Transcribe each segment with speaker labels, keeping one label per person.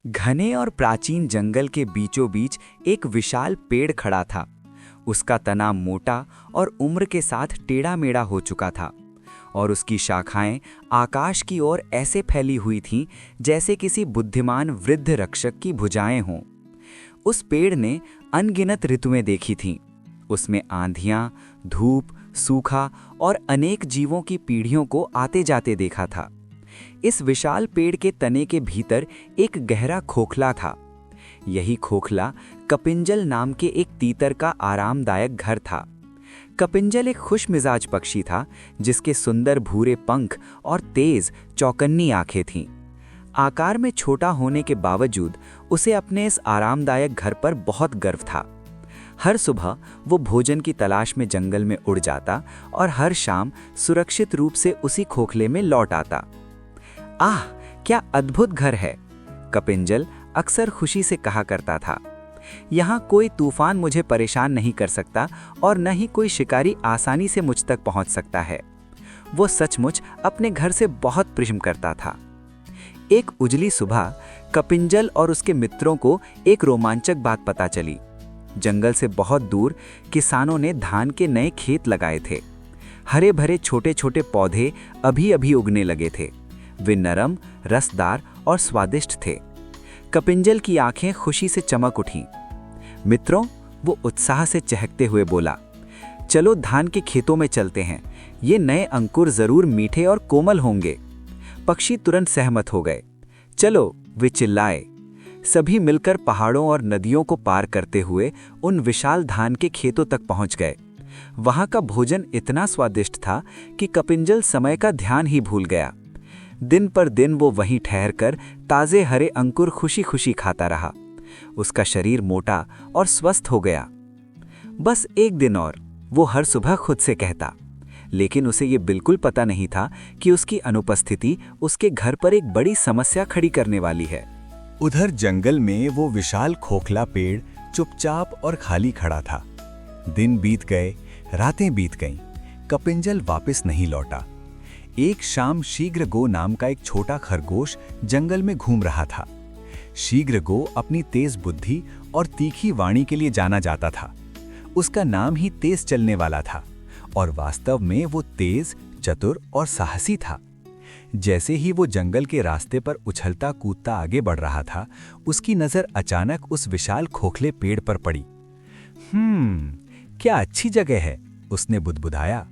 Speaker 1: घने और प्राचीन जंगल के बीचों बीच एक विशाल पेड़ खड़ा था। उसका तना मोटा और उम्र के साथ टेढ़ा मेढ़ा हो चुका था और उसकी शाखाएं आकाश की ओर ऐसे फैली हुई थीं जैसे किसी बुद्धिमान वृद्ध रक्षक की भुजाएं हों। उस पेड़ ने अनगिनत ऋतुएं देखी थीं। उसमें आंधियां, धूप, सूखा और अनेक जीवों की पीढ़ियों को आते जाते देखा था। इस विशाल पेड़ के तने के भीतर एक गहरा खोखला था। यही खोखला कपिंजल नाम के एक तीतर का आरामदायक घर था। कपिंजल एक खुशमिजाज पक्षी था जिसके सुंदर भूरे पंख और तेज चौकन्नी आंखें थीं। आकार में छोटा होने के बावजूद उसे अपने इस आरामदायक घर पर बहुत गर्व था। हर सुबह वो भोजन की तलाश में जंगल में उड़ जाता और हर शाम सुरक्षित रूप से उसी खोखले में लौट आता। आह, क्या अद्भुत घर है, कपिंजल अक्सर खुशी से कहा करता था। यहाँ कोई तूफान मुझे परेशान नहीं कर सकता और न ही कोई शिकारी आसानी से मुझ तक पहुँच सकता है। वो सचमुच अपने घर से बहुत प्रेम करता था। एक उजली सुबह कपिंजल और उसके मित्रों को एक रोमांचक बात पता चली। जंगल से बहुत दूर किसानों ने धान के नए खेत लगाए थे। हरे भरे छोटे छोटे पौधे अभी अभी उगने लगे थे। वे नरम, रसदार और स्वादिष्ट थे। कपिंजल की आंखें खुशी से चमक उठीं। मित्रों, वो उत्साह से चहकते हुए बोला, चलो धान के खेतों में चलते हैं। ये नए अंकुर जरूर मीठे और कोमल होंगे। पक्षी तुरंत सहमत हो गए। चलो, वे चिल्लाए। सभी मिलकर पहाड़ों और नदियों को पार करते हुए उन विशाल धान के खेतों तक पहुंच गए। वहां का भोजन इतना स्वादिष्ट था कि कपिंजल समय का ध्यान ही भूल गया। दिन पर दिन वो वहीं ठहरकर ताजे हरे अंकुर खुशी खुशी खाता रहा। उसका शरीर मोटा और स्वस्थ हो गया। बस एक दिन और, वो हर सुबह खुद से कहता, लेकिन उसे ये बिल्कुल पता नहीं था कि उसकी अनुपस्थिति उसके घर पर एक बड़ी समस्या खड़ी करने वाली है।
Speaker 2: उधर जंगल में वो विशाल खोखला पेड़ चुपचाप और खाली खड़ा था। दिन बीत गए, रातें बीत गईं, कपिंजल वापस नहीं लौटा। एक शाम शीघ्रगो नाम का एक छोटा खरगोश जंगल में घूम रहा था। शीघ्रगो अपनी तेज बुद्धि और तीखी वाणी के लिए जाना जाता था। उसका नाम ही तेज चलने वाला था और वास्तव में वो तेज, चतुर और साहसी था। जैसे ही वो जंगल के रास्ते पर उछलता कूदता आगे बढ़ रहा था, उसकी नजर अचानक उस विशाल खोखले पेड़ पर पड़ी। क्या अच्छी जगह है, उसने बुदबुदाया।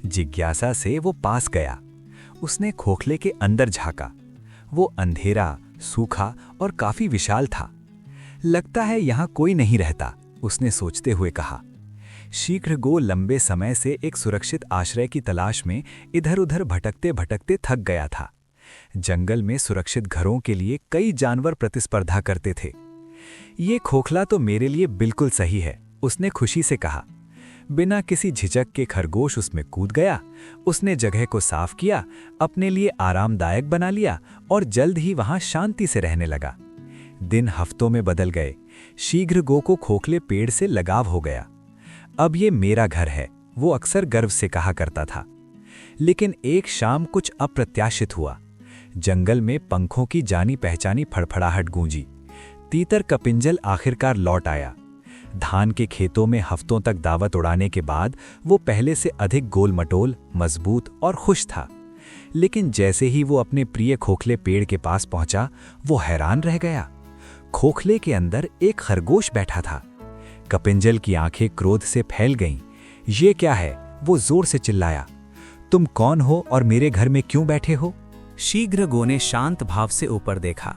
Speaker 2: जिज्ञासा से वो पास गया। उसने खोखले के अंदर झांका। वो अंधेरा, सूखा और काफी विशाल था। लगता है यहाँ कोई नहीं रहता, उसने सोचते हुए कहा। शीघ्रगो लंबे समय से एक सुरक्षित आश्रय की तलाश में इधर उधर भटकते भटकते थक गया था। जंगल में सुरक्षित घरों के लिए कई जानवर प्रतिस्पर्धा करते थे। ये खोखला तो मेरे लिए बिल्कुल सही है, उसने खुशी से कहा। बिना किसी झिझक के खरगोश उसमें कूद गया। उसने जगह को साफ किया, अपने लिए आरामदायक बना लिया और जल्द ही वहां शांति से रहने लगा। दिन हफ्तों में बदल गए। शीघ्रगो को खोखले पेड़ से लगाव हो गया। अब ये मेरा घर है, वो अक्सर गर्व से कहा करता था। लेकिन एक शाम कुछ अप्रत्याशित हुआ। जंगल में पंखों की जानी पहचानी फड़फड़ाहट गूंजी। तीतर कपिंजल आखिरकार लौट आया। धान के खेतों में हफ्तों तक दावत उड़ाने के बाद वो पहले से अधिक गोल-मटोल, मजबूत और खुश था। लेकिन जैसे ही वो अपने प्रिय खोखले पेड़ के पास पहुंचा, वो हैरान रह गया। खोखले के अंदर एक खरगोश बैठा था। कपिंजल की आंखें क्रोध से फैल गईं। ये क्या है? वो जोर से चिल्लाया। तुम कौन हो और मेरे घर में क्यों बैठे हो?
Speaker 3: शीघ्रगो ने शांत भाव से ऊपर देखा।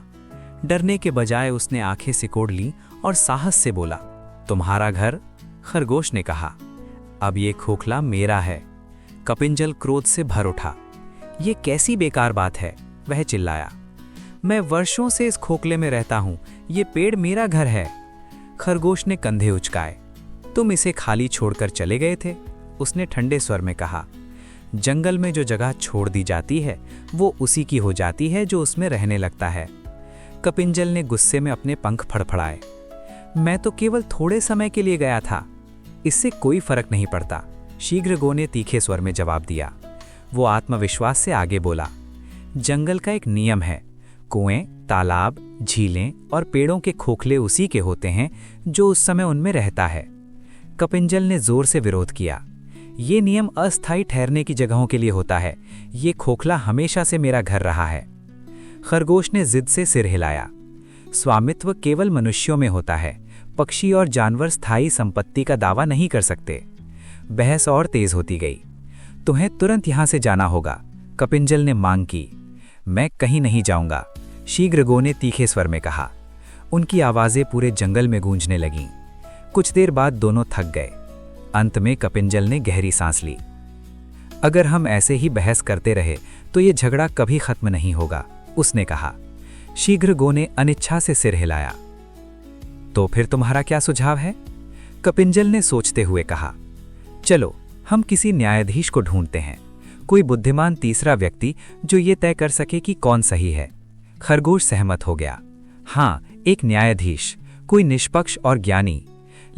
Speaker 3: डरने के बजाय उसने आंखें सिकोड़ लीं और साहस से बोला, तुम्हारा घर? खरगोश ने कहा। अब ये खोखला मेरा है। कपिंजल क्रोध से भर उठा। ये कैसी बेकार बात है, वह चिल्लाया। मैं वर्षों से इस खोखले में रहता हूं, ये पेड़ मेरा घर है। खरगोश ने कंधे उचकाए। तुम इसे खाली छोड़कर चले गए थे, उसने ठंडे स्वर में कहा। जंगल में जो जगह छोड़ दी जाती है वो उसी की हो जाती है जो उसमें रहने लगता है। कपिंजल ने गुस्से में अपने पंख फड़फड़ाए। मैं तो केवल थोड़े समय के लिए गया था, इससे कोई फर्क नहीं पड़ता, शीघ्रगो ने तीखे स्वर में जवाब दिया। वो आत्मविश्वास से आगे बोला, जंगल का एक नियम है, कुएं तालाब, झीलें और पेड़ों के खोखले उसी के होते हैं जो उस समय उनमें रहता है। कपिंजल ने जोर से विरोध किया। ये नियम अस्थायी ठहरने की जगहों के लिए होता है। ये खोखला हमेशा से मेरा घर रहा है। खरगोश ने जिद से सिर हिलाया। स्वामित्व केवल मनुष्यों में होता है। पक्षी और जानवर स्थायी संपत्ति का दावा नहीं कर सकते। बहस और तेज होती गई। तुम्हें तुरंत यहां से जाना होगा, कपिंजल ने मांग की। मैं कहीं नहीं जाऊंगा, शीघ्रगो ने तीखे स्वर में कहा। उनकी आवाजें पूरे जंगल में गूंजने लगीं। कुछ देर बाद दोनों थक गए। अंत में कपिंजल ने गहरी सांस ली। अगर हम ऐसे ही बहस करते रहे तो ये झगड़ा कभी खत्म नहीं होगा, उसने कहा। शीघ्रगो ने अनिच्छा से सिर हिलाया। तो फिर तुम्हारा क्या सुझाव है? कपिंजल ने सोचते हुए कहा। चलो हम किसी न्यायाधीश को ढूंढते हैं, कोई बुद्धिमान तीसरा व्यक्ति जो ये तय कर सके कि कौन सही है। खरगोश सहमत हो गया। हाँ, एक न्यायाधीश, कोई निष्पक्ष और ज्ञानी।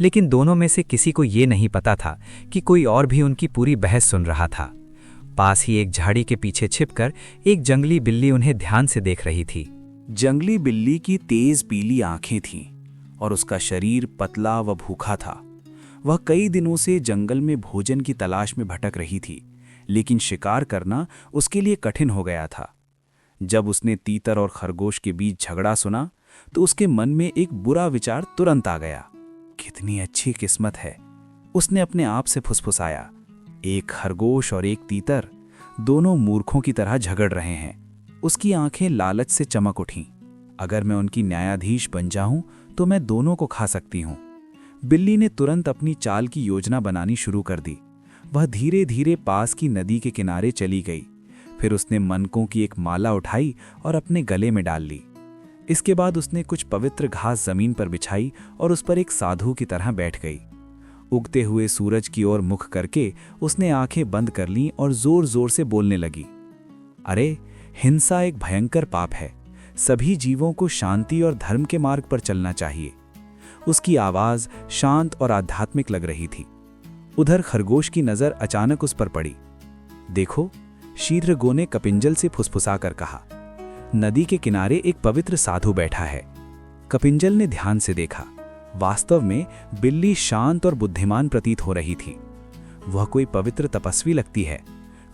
Speaker 3: लेकिन दोनों में से किसी को ये नहीं पता था कि कोई और भी उनकी पूरी बहस सुन रहा था। पास ही एक झाड़ी के पीछे छिपकर एक जंगली बिल्ली उन्हें ध्यान से देख रही थी।
Speaker 4: जंगली बिल्ली की तेज पीली आंखें थीं और उसका शरीर पतला व भूखा था। वह कई दिनों से जंगल में भोजन की तलाश में भटक रही थी, लेकिन शिकार करना उसके लिए कठिन हो गया था। जब उसने तीतर और खरगोश के बीच झगड़ा सुना तो उसके मन में एक बुरा विचार तुरंत आ गया। कितनी अच्छी किस्मत है, उसने अपने आप से फुसफुसाया। एक खरगोश और एक तीतर, दोनों मूर्खों की तरह झगड़ रहे हैं। उसकी आंखें लालच से चमक उठीं। अगर मैं उनकी न्यायाधीश बन जाऊं तो मैं दोनों को खा सकती हूं। बिल्ली ने तुरंत अपनी चाल की योजना बनानी शुरू कर दी। वह धीरे धीरे पास की नदी के किनारे चली गई। फिर उसने मनकों की एक माला उठाई और अपने गले में डाल ली। इसके बाद उसने कुछ पवित्र घास जमीन पर बिछाई और उस पर एक साधु की तरह बैठ गई। उगते हुए सूरज की ओर मुख करके उसने आंखें बंद कर लीं और जोर जोर से बोलने लगी। अरे, हिंसा एक भयंकर पाप है। सभी जीवों को शांति और धर्म के मार्ग पर चलना चाहिए। उसकी आवाज शांत और आध्यात्मिक लग रही थी। उधर खरगोश की नजर अचानक उस पर पड़ी। देखो, शीघ्रगो ने कपिंजल से फुसफुसाकर कहा। नदी के किनारे एक पवित्र साधु बैठा है। कपिंजल ने ध्यान से देखा। वास्तव में बिल्ली शांत और बुद्धिमान प्रतीत हो रही थी। वह कोई पवित्र तपस्वी लगती है।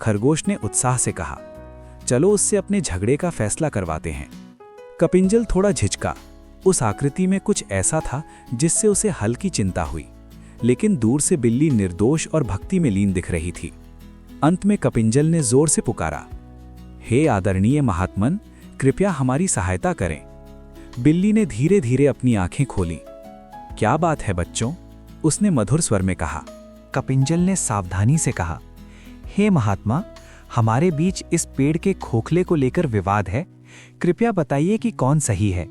Speaker 4: खरगोश ने उत्साह से कहा, चलो उससे अपने झगड़े का फैसला करवाते हैं। कपिंजल थोड़ा झिझका। उस आकृति में कुछ ऐसा था जिससे उसे हल्की चिंता हुई, लेकिन दूर से बिल्ली निर्दोष और भक्ति में लीन दिख रही थी। अंत में कपिंजल ने जोर से पुकारा, हे आदरणीय महात्मन, कृपया हमारी सहायता करें। बिल्ली ने धीरे धीरे अपनी आंखें खोली। क्या बात है बच्चों, उसने मधुर स्वर में कहा।
Speaker 2: कपिंजल ने सावधानी से कहा, हे महात्मा, हमारे बीच इस पेड़ के खोखले को लेकर विवाद है। कृपया बताइए कि कौन सही है।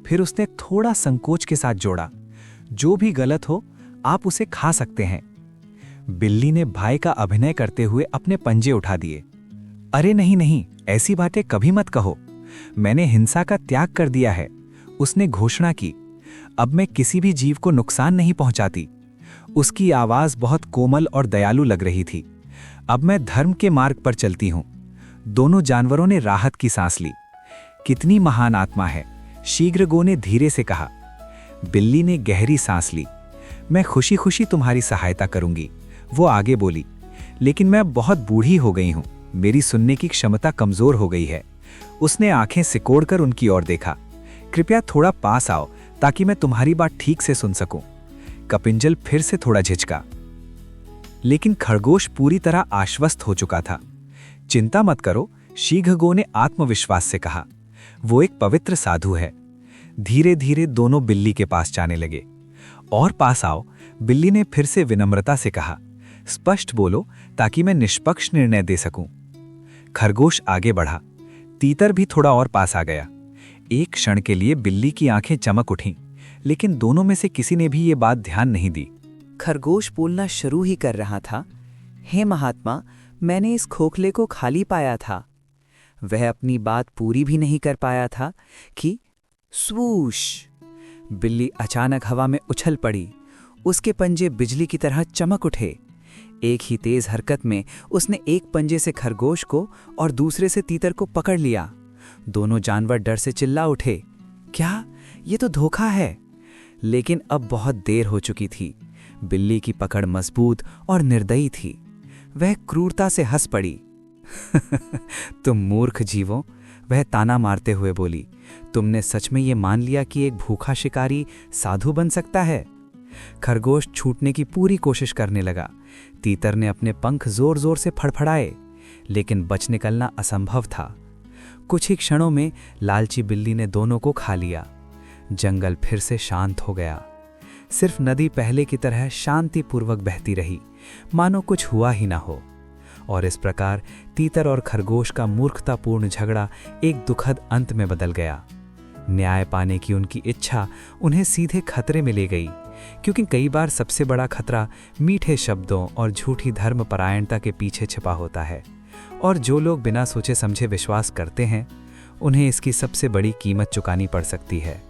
Speaker 2: फिर उसने थोड़ा संकोच के साथ जोड़ा, जो भी गलत हो आप उसे खा सकते हैं। बिल्ली ने भाई का अभिनय करते हुए अपने पंजे उठा दिए। अरे नहीं नहीं, ऐसी बातें कभी मत कहो। मैंने हिंसा का त्याग कर दिया है, उसने घोषणा की। अब मैं किसी भी जीव को नुकसान नहीं पहुंचाती। उसकी आवाज बहुत कोमल और दयालु लग रही थी। अब मैं धर्म के मार्ग पर चलती हूं। दोनों जानवरों ने राहत की सांस ली। कितनी महान आत्मा है, शीघ्रगो ने धीरे से कहा। बिल्ली ने गहरी सांस ली। मैं खुशी खुशी तुम्हारी सहायता करूंगी, वो आगे बोली। लेकिन मैं बहुत बूढ़ी हो गई हूं, मेरी सुनने की क्षमता कमजोर हो गई है। उसने आंखें सिकोड़कर उनकी ओर देखा। कृपया थोड़ा पास आओ ताकि मैं तुम्हारी बात ठीक से सुन सकूं। कपिंजल फिर से थोड़ा झिझका, लेकिन खरगोश पूरी तरह आश्वस्त हो चुका था। चिंता मत करो, शीघ्रगो ने आत्मविश्वास से कहा। वो एक पवित्र साधु है। धीरे धीरे दोनों बिल्ली के पास जाने लगे। और पास आओ, बिल्ली ने फिर से विनम्रता से कहा। स्पष्ट बोलो ताकि मैं निष्पक्ष निर्णय दे सकूं। खरगोश आगे बढ़ा। तीतर भी थोड़ा और पास आ गया। एक क्षण के लिए बिल्ली की आंखें चमक उठीं, लेकिन दोनों में से किसी ने भी ये बात ध्यान नहीं दी।
Speaker 1: खरगोश बोलना शुरू ही कर रहा था। हे महात्मा, मैंने इस खोखले को खाली पाया था। वह अपनी बात पूरी भी नहीं कर पाया था कि स्वूश! बिल्ली अचानक हवा में उछल पड़ी। उसके पंजे बिजली की तरह चमक उठे। एक ही तेज हरकत में उसने एक पंजे से खरगोश को और दूसरे से तीतर को पकड़ लिया।
Speaker 3: दोनों जानवर डर से चिल्ला उठे, क्या ये तो धोखा है। लेकिन अब बहुत देर हो चुकी थी। बिल्ली की पकड़ मजबूत और निर्दयी थी। वह क्रूरता से हंस पड़ी। तुम मूर्ख जीवों, वह ताना मारते हुए बोली, तुमने सच में ये मान लिया कि एक भूखा शिकारी साधु बन सकता है। खरगोश छूटने की पूरी कोशिश करने लगा। तीतर ने अपने पंख जोर जोर से फड़फड़ाए, लेकिन बच निकलना असंभव था। कुछ ही क्षणों में लालची बिल्ली ने दोनों को खा लिया। जंगल फिर से शांत हो गया। सिर्फ नदी पहले की तरह शांतिपूर्वक बहती रही, मानो कुछ हुआ ही ना हो। और इस प्रकार तीतर और खरगोश का मूर्खतापूर्ण झगड़ा एक दुखद अंत में बदल गया। न्याय पाने की उनकी इच्छा उन्हें सीधे खतरे में ले गई, क्योंकि कई बार सबसे बड़ा खतरा मीठे शब्दों और झूठी धर्मपरायणता के पीछे छिपा होता है। और जो लोग बिना सोचे समझे विश्वास करते हैं, उन्हें इसकी सबसे बड़ी कीमत चुकानी पड़ सकती है।